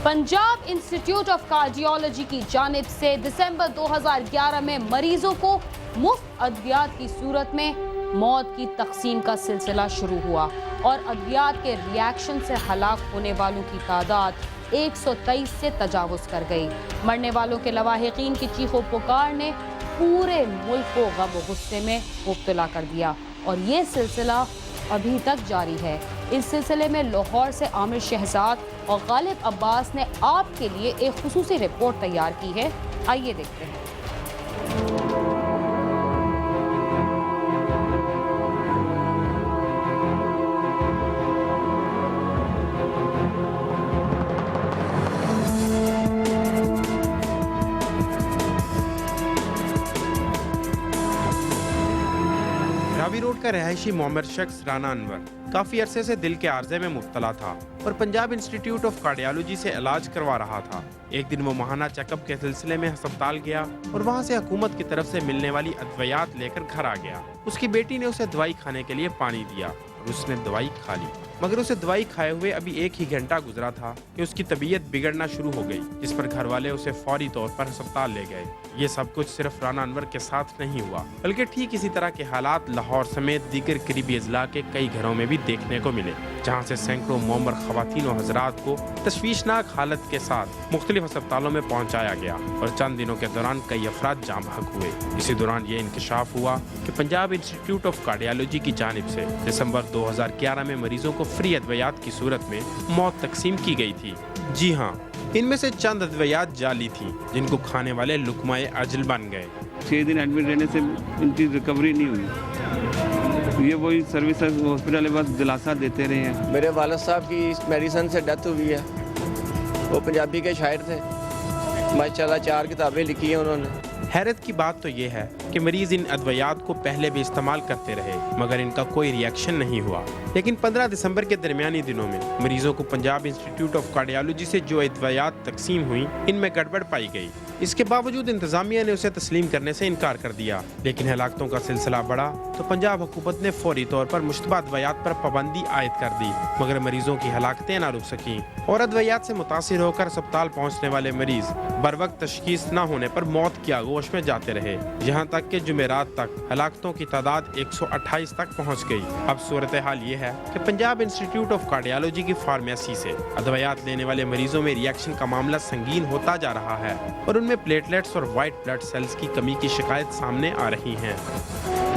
Punjab institute of cardiology की जानिब से दिसंबर 2011 में मरीजों को मुफ्त अद्वियात की सूरत में मौत की तकसीम का सिलसिला शुरू हुआ और अद्वियात के रिएक्शन से हलाक होने वालों की तादाद 123 से तजावुज़ कर गई। मरने वालों के लवाहिकीन की चीखों पुकार ने पूरे मुल्क को गम और गुस्से में मुब्तला कर दिया और ये सिलसिला अभी तक जारी है। इस सिलसिले में लाहौर से आमिर शहजाद और गालिब अब्बास ने आपके लिए एक खुसूसी रिपोर्ट तैयार की है, आइए देखते हैं। रावी रोड का रहायशी मोहम्मद शख्स राना अनवर काफी अरसे से दिल के आर्जे में मुब्तला था और पंजाब इंस्टीट्यूट ऑफ कार्डियोलॉजी से इलाज करवा रहा था। एक दिन वो माहाना चेकअप के सिलसिले में अस्पताल गया और वहाँ से हुकूमत की तरफ से मिलने वाली अद्वियात लेकर घर आ गया। उसकी बेटी ने उसे दवाई खाने के लिए पानी दिया और उसने दवाई खा ली, मगर उसे दवाई खाए हुए अभी 1 ही घंटा गुजरा था कि उसकी तबीयत बिगड़ना शुरू हो गई, जिस पर घर वाले उसे फौरी तौर पर अस्पताल ले गए। ये सब कुछ सिर्फ राना अनवर के साथ नहीं हुआ, बल्कि ठीक इसी तरह के हालात लाहौर समेत दीगर करीबी अजला के कई घरों में भी देखने को मिले, जहाँ से सैकड़ों मोमर खवातीन और हजरात को तशवीशनाक हालत के साथ मुख्तलिफ अस्पतालों में पहुँचाया गया और चंद दिनों के दौरान कई अफराद जाम बहक हुए। इसी दौरान ये इंकशाफ हुआ कि पंजाब इंस्टीट्यूट ऑफ कार्डियोलॉजी की जानिब से दिसंबर 2011 में मरीजों को फ्री अद्वियात की सूरत में मौत तकसीम की गई थी। जी हाँ, इनमें से चंद अद्वियात जाली थी जिनको खाने वाले लुकमाए अजल बन गए। 6 दिन एडमिट रहने से उनकी रिकवरी नहीं हुई। ये वही सर्विस हॉस्पिटल बस दिलासा देते रहे हैं। मेरे वालिद साहब की इस मेडिसिन से डेथ हुई है। वो पंजाबी के शायर थे, माशाल्लाह 4 किताबें लिखी हैं उन्होंने। हैरत की बात तो ये है कि मरीज इन अद्वियात को पहले भी इस्तेमाल करते रहे, मगर इनका कोई रिएक्शन नहीं हुआ। लेकिन 15 दिसंबर के दरमियानी दिनों में मरीजों को पंजाब इंस्टीट्यूट ऑफ कार्डियोलॉजी से जो अद्वियात तकसीम हुई, इनमें गड़बड़ पाई गई। इसके बावजूद इंतजामिया ने उसे तस्लीम करने से इनकार कर दिया, लेकिन हलाकतों का सिलसिला बढ़ा तो पंजाब हुकूमत ने फौरी तौर पर मुश्तबा अद्वियात पर पाबंदी आयद कर दी, मगर मरीजों की हलाकतें न रुक सकीं और अद्वियात से मुतासिर होकर अस्पताल पहुँचने वाले मरीज बर वक्त तशखीस न होने पर मौत की आगोश में जाते रहे। यहाँ तक कि जुमेरात तक हलाकतों की तादाद 128 तक पहुँच गई। अब सूरत हाल ये है कि पंजाब इंस्टीट्यूट ऑफ कार्डियोलॉजी की फार्मेसी से अद्वियात लेने वाले मरीजों में रिएक्शन का मामला संगीन होता जा रहा है और उनमें प्लेटलेट्स और वाइट ब्लड सेल्स की कमी की शिकायत सामने आ रही हैं।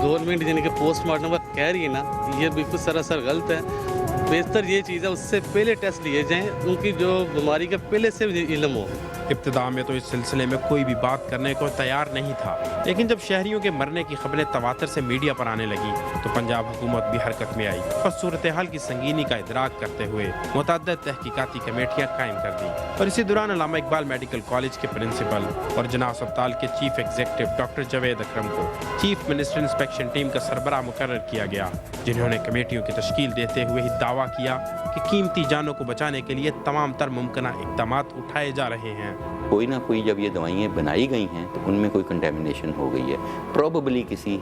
गवर्नमेंट यानी कि पोस्टमार्टम का कह रही है ना, ये बिल्कुल सरासर गलत है। बेहतर ये चीज़ है उससे पहले टेस्ट लिए जाएं, उनकी जो बीमारी का पहले से इल्म हो। इब्तिदा में तो इस सिलसिले में कोई भी बात करने को तैयार नहीं था, लेकिन जब शहरियों के मरने की खबरें तवातर से मीडिया पर आने लगी तो पंजाब हुकूमत भी हरकत में आई और सूरत हाल की संगीनी का इदराक करते हुए मुतअद्दिद तहकीकाती कमेटियां कायम कर दी। और इसी दौरान अल्लामा इकबाल मेडिकल कॉलेज के प्रिंसिपल और जना अस्पताल के चीफ एग्जीक्यूटिव डॉक्टर जावेद अकरम को चीफ मिनिस्टर इंस्पेक्शन टीम का सरबराह मुकर्रर किया गया, जिन्होंने कमेटियों की तश्कील देते हुए ही दावा किया कि कीमती जानों को बचाने के लिए तमाम तर मुमकिना इक़दाम उठाए जा रहे हैं। कोई ना कोई जब ये दवाइयाँ बनाई गई हैं तो उनमें कोई कंटेमिनेशन हो गई है, प्रोबेबली किसी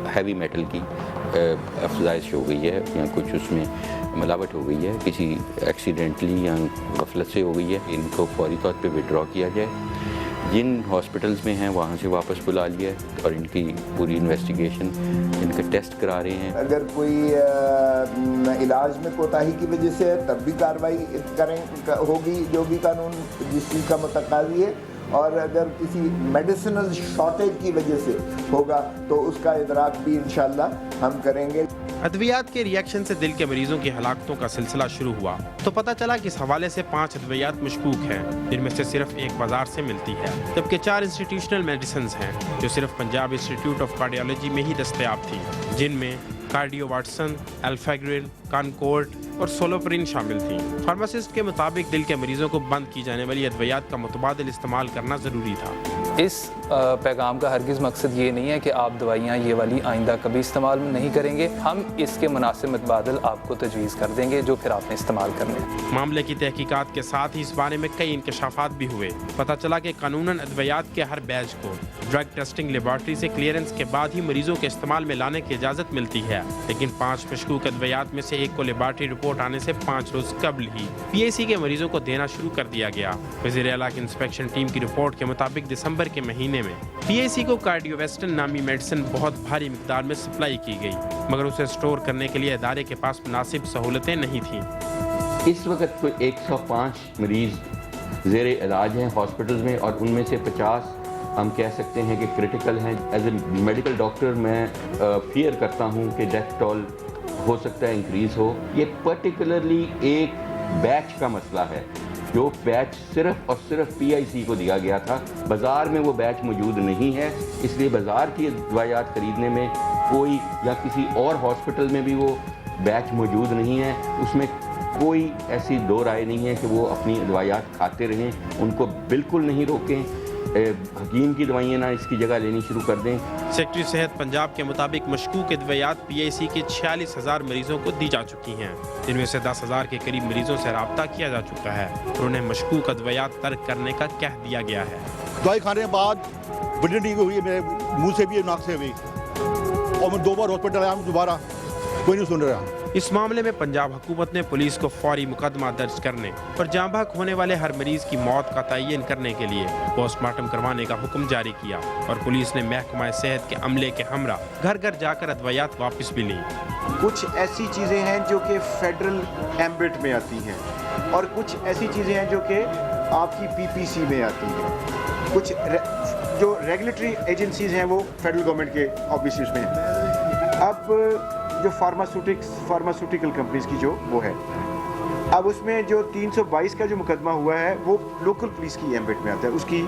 हैवी मेटल की अफजाइश हो गई है या कुछ उसमें मिलावट हो गई है, किसी एक्सीडेंटली या गफलत से हो गई है। इनको फौरी तौर पे विड्रॉ किया जाए, जिन हॉस्पिटल्स में हैं वहाँ से वापस बुला लिया और इनकी पूरी इन्वेस्टिगेशन, इनका टेस्ट करा रहे हैं। अगर कोई इलाज में कोताही की वजह से तब भी कार्रवाई होगी, जो भी कानून जिस चीज़ का मुतकाज़ी है, और अगर किसी मेडिसिनल शॉर्टेज की वजह से होगा तो उसका इदराक भी इंशाल्लाह हम करेंगे। अद्वियात के रिएक्शन से दिल के मरीजों की हलाकतों का सिलसिला शुरू हुआ तो पता चला कि इस हवाले से 5 अद्वियात मशकूक हैं, जिनमें से सिर्फ एक बाजार से मिलती है, जबकि 4 इंस्टीट्यूशनल मेडिसिन हैं जो सिर्फ पंजाब इंस्टीट्यूट ऑफ कार्डियोलॉजी में ही दस्तयाब थी, जिनमें कार्डियो वाटसन, एल्फाग्रिल, कॉनकोर्ड और सोलोपरिन शामिल थी। फार्मासिस्ट के मुताबिक दिल के मरीजों को बंद की जाने वाली अद्वियात का मुतबादिल इस्तेमाल करना जरूरी था। اس پیغام کا ہرگز مقصد یہ نہیں ہے کہ آپ دوائیاں یہ والی آئندہ کبھی استعمال نہیں کریں گے. ہم اس کے مناسب متبادل آپ کو تجویز کر دیں گے جو پھر آپ نے استعمال کرنے ہیں. معاملے کی تحقیقات کے ساتھ ہی اس بارے میں کئی انکشافات بھی ہوئے. پتہ چلا کہ قانوناً ادویات کے ہر بیچ کو ڈرگ ٹیسٹنگ لیبارٹری سے کلیئرنس کے بعد ہی مریضوں کے استعمال میں لانے کی اجازت ملتی ہے, لیکن 5 مشکوک ادویات میں سے ایک کو لیبارٹری رپورٹ آنے سے 5 روز قبل ہی PIC کے مریضوں کو دینا شروع کر دیا گیا. وزیر اعلیٰ کی انسپیکشن ٹیم کی رپورٹ کے مطابق دسمبر کے مہینے میں PIC کو کارڈیو ویسٹن نامی میڈیسن بہت بھاری مقدار میں سپلائی کی گئی, مگر اسے سٹور کرنے کے لیے ادارے کے پاس مناسب سہولتیں نہیں تھیں. اس وقت کوئی 105 مریض زیر علاج ہیں ہاسپٹلز میں, اور ان میں سے 50 ہم کہہ سکتے ہیں کہ کرٹیکل ہیں. ایز اے میڈیکل ڈاکٹر میں فیئر کرتا ہوں کہ ڈیتھ ٹول ہو سکتا ہے انکریز ہو. یہ پرٹیکولرلی ایک بیچ کا مسئلہ ہے, جو بیچ صرف اور صرف PIC کو دیا گیا تھا. بازار میں وہ بیچ موجود نہیں ہے, اس لیے بازار کی دوائیات خریدنے میں کوئی یا کسی اور ہاسپٹل میں بھی وہ بیچ موجود نہیں ہے. اس میں کوئی ایسی دو رائے نہیں ہے کہ وہ اپنی دوائیات کھاتے رہیں, ان کو بالکل نہیں روکیں. حکیم کی دوائیاں نہ اس کی جگہ لینی شروع کر دیں. سیکٹری صحت پنجاب کے مطابق مشکوک ادویات PIC کے 46,000 مریضوں کو دی جا چکی ہیں, جن میں سے 10,000 کے قریب مریضوں سے رابطہ کیا جا چکا ہے اور انہیں مشکوک ادویات ترک کرنے کا کہہ دیا گیا ہے. دوائی کھانے کے بعد بلڈنگ ہوئی ہے, میرے منہ سے بھی ناک سے بھی, اور میں 2 بار ہاسپٹل آیا ہوں, دوبارہ کوئی نہیں سن رہا. اس معاملے میں پنجاب حکومت نے پولیس کو فوری مقدمہ درج کرنے اور جاں بحق ہونے والے ہر مریض کی موت کا تعین کرنے کے لیے پوسٹ مارٹم کروانے کا حکم جاری کیا, اور پولیس نے محکمہ صحت کے عملے کے ہمراہ گھر گھر جا کر ادویات واپس بھی لیں. کچھ ایسی چیزیں ہیں جو کہ فیڈرل ایمبٹ میں آتی ہیں, اور کچھ ایسی چیزیں ہیں جو کہ آپ کی PPC میں آتی ہیں. کچھ جو ریگولیٹری ایجنسیز ہیں وہ فیڈرل گورنمنٹ کے آفیسز میں ہیں. اب جو فارماسوٹیکل کمپنیز کی جو وہ ہے, اب اس میں جو 322 کا جو مقدمہ ہوا ہے وہ لوکل پولیس کی ایمبٹ میں آتا ہے, اس کی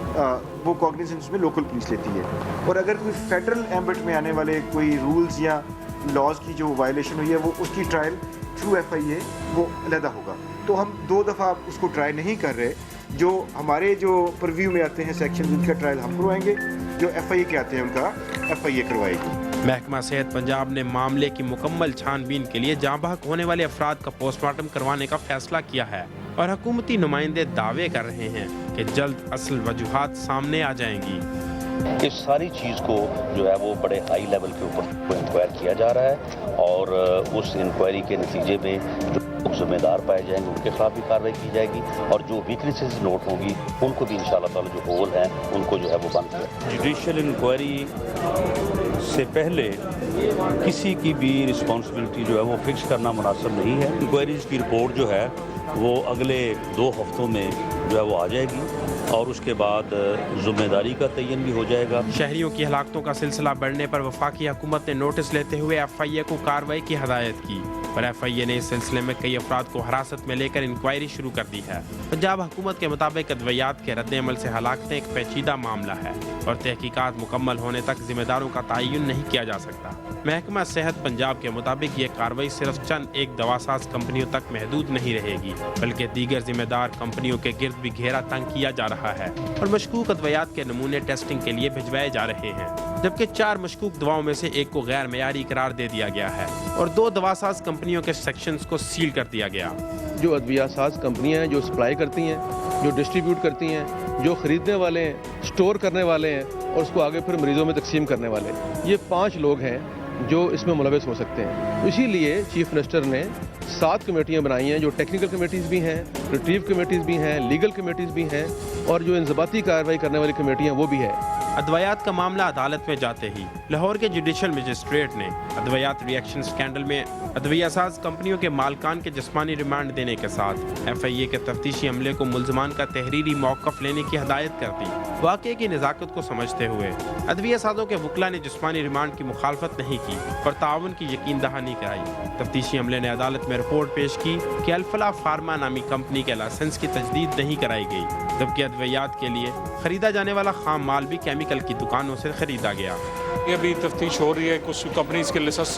وہ کوگنیزنس میں لوکل پولیس لیتی ہے. اور اگر کوئی فیڈرل ایمبٹ میں آنے والے کوئی رولز یا لاز کی جو وائلیشن ہوئی ہے وہ اس کی ٹرائل تھرو FIA وہ علیحدہ ہوگا. تو ہم 2 دفعہ اس کو ٹرائی نہیں کر رہے. جو ہمارے جو پرویو میں آتے ہیں سیکشن, ان کا ٹرائل ہم کروائیں گے, جو FIA کے آتے ہیں ان کا FIA کروائے گی. محکمہ صحت پنجاب نے معاملے کی مکمل چھان بین کے لیے جاں بحق ہونے والے افراد کا پوسٹ مارٹم کروانے کا فیصلہ کیا ہے, اور حکومتی نمائندے دعوے کر رہے ہیں کہ جلد اصل وجوہات سامنے آ جائیں گی. اس ساری چیز کو جو ہے وہ بڑے ہائی لیول کے اوپر انکوائر کیا جا رہا ہے, اور اس انکوائری کے نتیجے میں جو ذمہ دار پائے جائیں گے ان کے خلاف بھی کارروائی کی جائے گی, اور جو ویکنیسز نوٹ ہوں گی ان کو بھی انشاءاللہ تعالی جو ہول ہیں ان کو جو ہے وہ بند کیا. جوڈیشل انکوائری سے پہلے کسی کی بھی رسپانسبلٹی جو ہے وہ فکس کرنا مناسب نہیں ہے. انکوائریز کی رپورٹ جو ہے وہ اگلے 2 ہفتوں میں جو ہے وہ آ جائے گی, اور اس کے بعد ذمہ داری کا تعین بھی ہو جائے گا. شہریوں کی ہلاکتوں کا سلسلہ بڑھنے پر وفاقی حکومت نے نوٹس لیتے ہوئے FIA کو کارروائی کی ہدایت کی, اور FIA نے اس سلسلے میں کئی افراد کو حراست میں لے کر انکوائری شروع کر دی ہے. پنجاب حکومت کے مطابق ادویات کے رد عمل سے ہلاکتیں ایک پیچیدہ معاملہ ہے, اور تحقیقات مکمل ہونے تک ذمہ داروں کا تعین نہیں کیا جا سکتا. محکمہ صحت پنجاب کے مطابق یہ کارروائی صرف چند ایک دواساز کمپنیوں تک محدود نہیں رہے گی, بلکہ دیگر ذمہ دار کمپنیوں کے گرد بھی گھیرا تنگ کیا جا رہا ہے, اور مشکوک ادویات کے نمونے ٹیسٹنگ کے لیے بھجوائے جا رہے ہیں. جبکہ 4 مشکوک دواؤں میں سے ایک کو غیر معیاری قرار دے دیا گیا ہے, اور 2 دواساز کمپنیوں کے سیکشنز کو سیل کر دیا گیا. جو ادویہ ساز کمپنیاں ہیں جو سپلائی کرتی ہیں, جو ڈسٹریبیوٹ کرتی ہیں, جو خریدنے والے ہیں, سٹور کرنے والے ہیں, اور اس کو آگے پھر مریضوں میں تقسیم کرنے والے, یہ 5 لوگ ہیں جو اس میں ملوث ہو سکتے ہیں. اسی لیے چیف منسٹر نے 7 کمیٹیاں بنائی ہیں, جو ٹیکنیکل کمیٹیز بھی ہیں, ریٹریو کمیٹیز بھی ہیں, لیگل کمیٹیز بھی ہیں, اور جو انضباطی کارروائی کرنے والی کمیٹیاں وہ بھی ہیں. ادویات کا معاملہ عدالت میں جاتے ہی لاہور کے جوڈیشل مجسٹریٹ نے ادویات ریئیکشن سکینڈل میں ادویہ ساز کمپنیوں کے مالکان کے جسمانی ریمانڈ دینے کے ساتھ FIA کے تفتیشی عملے کو ملزمان کا تحریری موقف لینے کی ہدایت کر دی. واقعے کی نزاکت کو سمجھتے ہوئے ادویہ سازوں کے وکلا نے جسمانی ریمانڈ کی مخالفت نہیں کی اور تعاون کی یقین دہانی کرائی. تفتیشی عملے نے عدالت میں رپورٹ پیش کی کہ الفلا فارما نامی کمپنی کے لائسنس کی تجدید نہیں کرائی گئی, جبکہ ادویات کے لیے خریدا جانے والا خام مال بھی کیمیکل کی دکانوں سے خریدا گیا. یہ भी तफ्तीश हो रही है। कुछ कंपनीज के लाइसेंस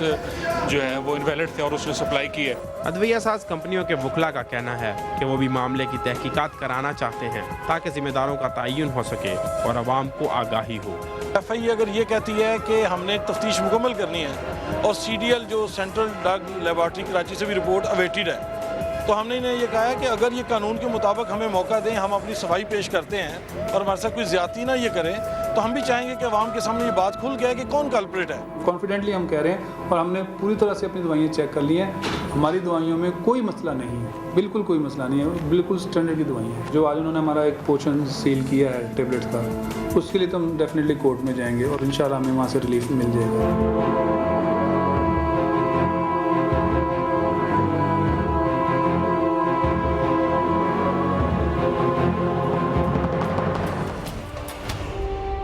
जो है वो इनवैलिड थे और उसने सप्लाई की है। अदविया साज कंपनियों के वकला का कहना है कि वो भी मामले की तहकीकात कराना चाहते हैं ताकि जिम्मेदारों का तयन हो सके और आवाम को आगाही हो। FI अगर ये कहती है कि हमने तफ्तीश मुकम्मल करनी है और CDL जो सेंट्रल ड्रग लेबॉरेटरी कराची से भी रिपोर्ट अवेटेड है, तो हमने इन्हें ये कहा है कि अगर ये कानून के मुताबिक हमें मौका दें, हम अपनी सफाई पेश करते हैं और हमारे साथ कोई ज़्यादती ना ये करें, तो हम भी चाहेंगे कि अवाम के सामने ये बात खुल गया कि कौन कल्प्रिट है। कॉन्फिडेंटली हम कह रहे हैं और हमने पूरी तरह से अपनी दवाइयाँ चेक कर ली हैं, हमारी दवाइयों में कोई मसला नहीं है, बिल्कुल कोई मसला नहीं है, बिल्कुल स्टैंडर्ड की दवाइयाँ हैं। जो आज उन्होंने हमारा एक पोर्शन सील किया है टेबलेट का, उसके लिए तो हम डेफिनेटली कोर्ट में जाएंगे और इंशाल्लाह हमें वहाँ से रिलीफ मिल जाएगा।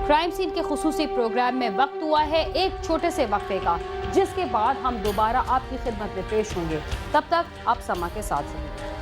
क्राइम सीन के खुसूसी प्रोग्राम में वक्त हुआ है एक छोटे से वक्फे का, जिसके बाद हम दोबारा आपकी खिदमत में पेश होंगे। तब तक आप समा के साथ रहें।